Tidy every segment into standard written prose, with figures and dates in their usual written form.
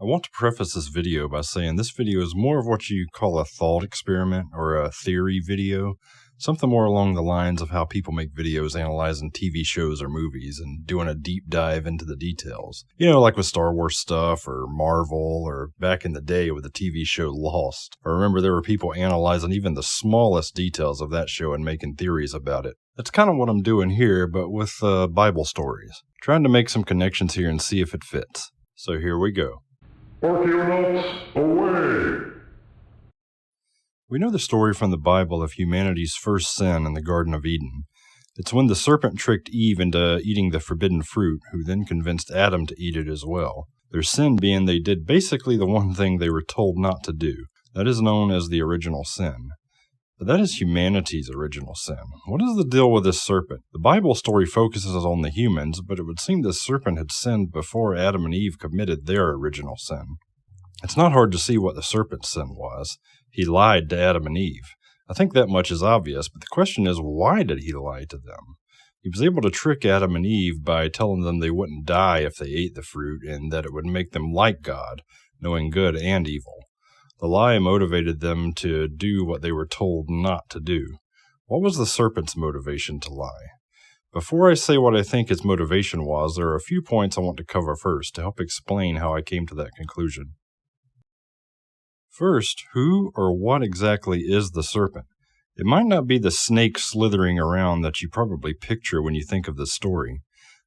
I want to preface this video by saying this video is more of what you call a thought experiment or a theory video, something more along the lines of how people make videos analyzing TV shows or movies and doing a deep dive into the details. You know, like with Star Wars stuff or Marvel or back in the day with the TV show Lost. I remember there were people analyzing even the smallest details of that show and making theories about it. That's kind of what I'm doing here, but with Bible stories. Trying to make some connections here and see if it fits. So here we go. Archaeonauts, away! We know the story from the Bible of humanity's first sin in the Garden of Eden. It's when the serpent tricked Eve into eating the forbidden fruit, who then convinced Adam to eat it as well. Their sin being they did basically the one thing they were told not to do. That is known as the original sin. But that is humanity's original sin. What is the deal with this serpent? The Bible story focuses on the humans, but it would seem the serpent had sinned before Adam and Eve committed their original sin. It's not hard to see what the serpent's sin was. He lied to Adam and Eve. I think that much is obvious, but the question is, why did he lie to them? He was able to trick Adam and Eve by telling them they wouldn't die if they ate the fruit and that it would make them like God, knowing good and evil. The lie motivated them to do what they were told not to do. What was the serpent's motivation to lie? Before I say what I think his motivation was, there are a few points I want to cover first to help explain how I came to that conclusion. First, who or what exactly is the serpent? It might not be the snake slithering around that you probably picture when you think of this story.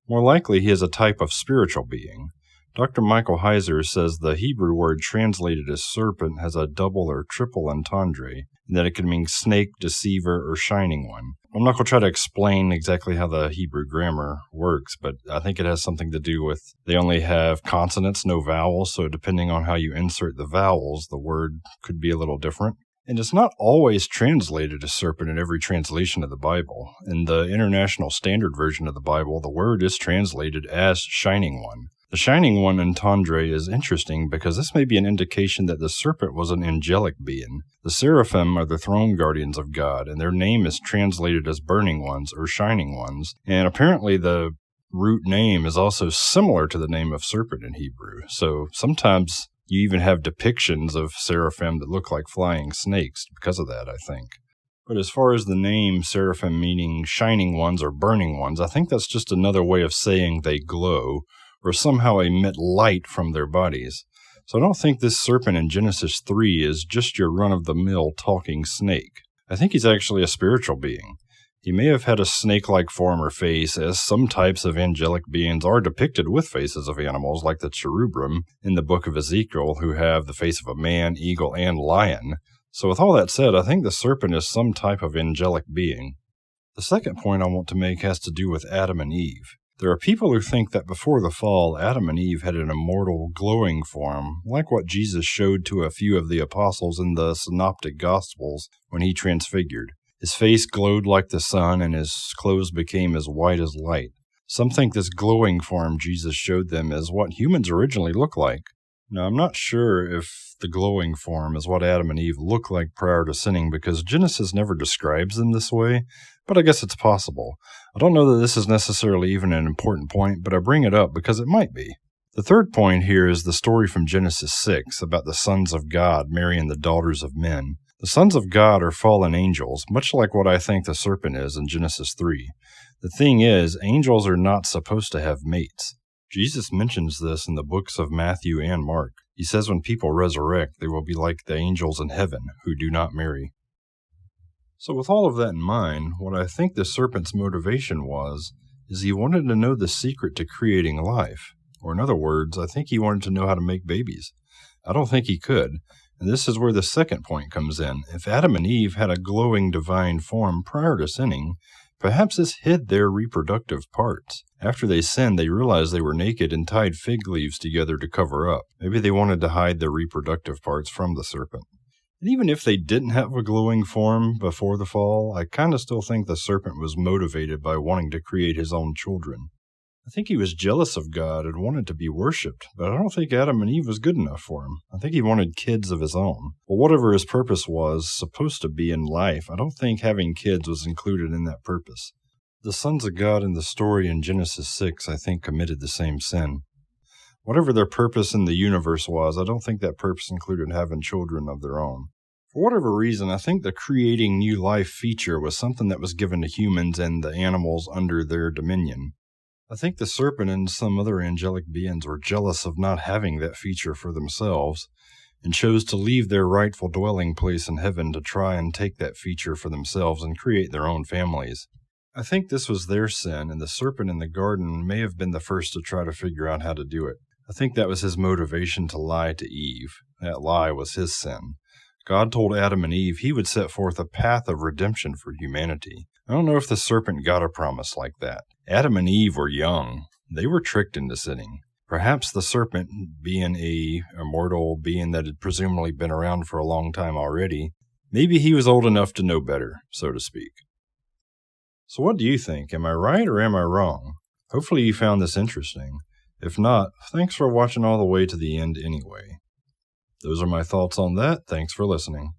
More likely, he is a type of spiritual being. Dr. Michael Heiser says the Hebrew word translated as serpent has a double or triple entendre, and that it can mean snake, deceiver, or shining one. I'm not going to try to explain exactly how the Hebrew grammar works, but I think it has something to do with they only have consonants, no vowels, so depending on how you insert the vowels, the word could be a little different. And it's not always translated as serpent in every translation of the Bible. In the International Standard Version of the Bible, the word is translated as shining one. The shining one entendre is interesting because this may be an indication that the serpent was an angelic being. The seraphim are the throne guardians of God, and their name is translated as burning ones or shining ones. And apparently the root name is also similar to the name of serpent in Hebrew. So sometimes you even have depictions of seraphim that look like flying snakes because of that, I think. But as far as the name seraphim meaning shining ones or burning ones, I think that's just another way of saying they glow, or somehow emit light from their bodies. So I don't think this serpent in Genesis 3 is just your run-of-the-mill talking snake. I think he's actually a spiritual being. He may have had a snake-like form or face, as some types of angelic beings are depicted with faces of animals, like the cherubim in the book of Ezekiel, who have the face of a man, eagle, and lion. So with all that said, I think the serpent is some type of angelic being. The second point I want to make has to do with Adam and Eve. There are people who think that before the fall, Adam and Eve had an immortal, glowing form, like what Jesus showed to a few of the apostles in the Synoptic Gospels when he transfigured. His face glowed like the sun, and his clothes became as white as light. Some think this glowing form Jesus showed them is what humans originally look like. Now, I'm not sure if the glowing form is what Adam and Eve looked like prior to sinning, because Genesis never describes them this way, but I guess it's possible. I don't know that this is necessarily even an important point, but I bring it up because it might be. The third point here is the story from Genesis 6 about the sons of God marrying the daughters of men. The sons of God are fallen angels, much like what I think the serpent is in Genesis 3. The thing is, angels are not supposed to have mates. Jesus mentions this in the books of Matthew and Mark. He says when people resurrect, they will be like the angels in heaven who do not marry. So with all of that in mind, what I think the serpent's motivation was, is he wanted to know the secret to creating life. Or in other words, I think he wanted to know how to make babies. I don't think he could, and this is where the second point comes in. If Adam and Eve had a glowing divine form prior to sinning, perhaps this hid their reproductive parts. After they sinned, they realized they were naked and tied fig leaves together to cover up. Maybe they wanted to hide their reproductive parts from the serpent. And even if they didn't have a glowing form before the fall, I kind of still think the serpent was motivated by wanting to create his own children. I think he was jealous of God and wanted to be worshipped, but I don't think Adam and Eve was good enough for him. I think he wanted kids of his own. Well, whatever his purpose was supposed to be in life, I don't think having kids was included in that purpose. The sons of God in the story in Genesis 6, I think, committed the same sin. Whatever their purpose in the universe was, I don't think that purpose included having children of their own. For whatever reason, I think the creating new life feature was something that was given to humans and the animals under their dominion. I think the serpent and some other angelic beings were jealous of not having that feature for themselves, and chose to leave their rightful dwelling place in heaven to try and take that feature for themselves and create their own families. I think this was their sin, and the serpent in the garden may have been the first to try to figure out how to do it. I think that was his motivation to lie to Eve. That lie was his sin. God told Adam and Eve he would set forth a path of redemption for humanity. I don't know if the serpent got a promise like that. Adam and Eve were young. They were tricked into sinning. Perhaps the serpent, being a immortal being that had presumably been around for a long time already, maybe he was old enough to know better, so to speak. So what do you think? Am I right or am I wrong? Hopefully you found this interesting. If not, thanks for watching all the way to the end anyway. Those are my thoughts on that. Thanks for listening.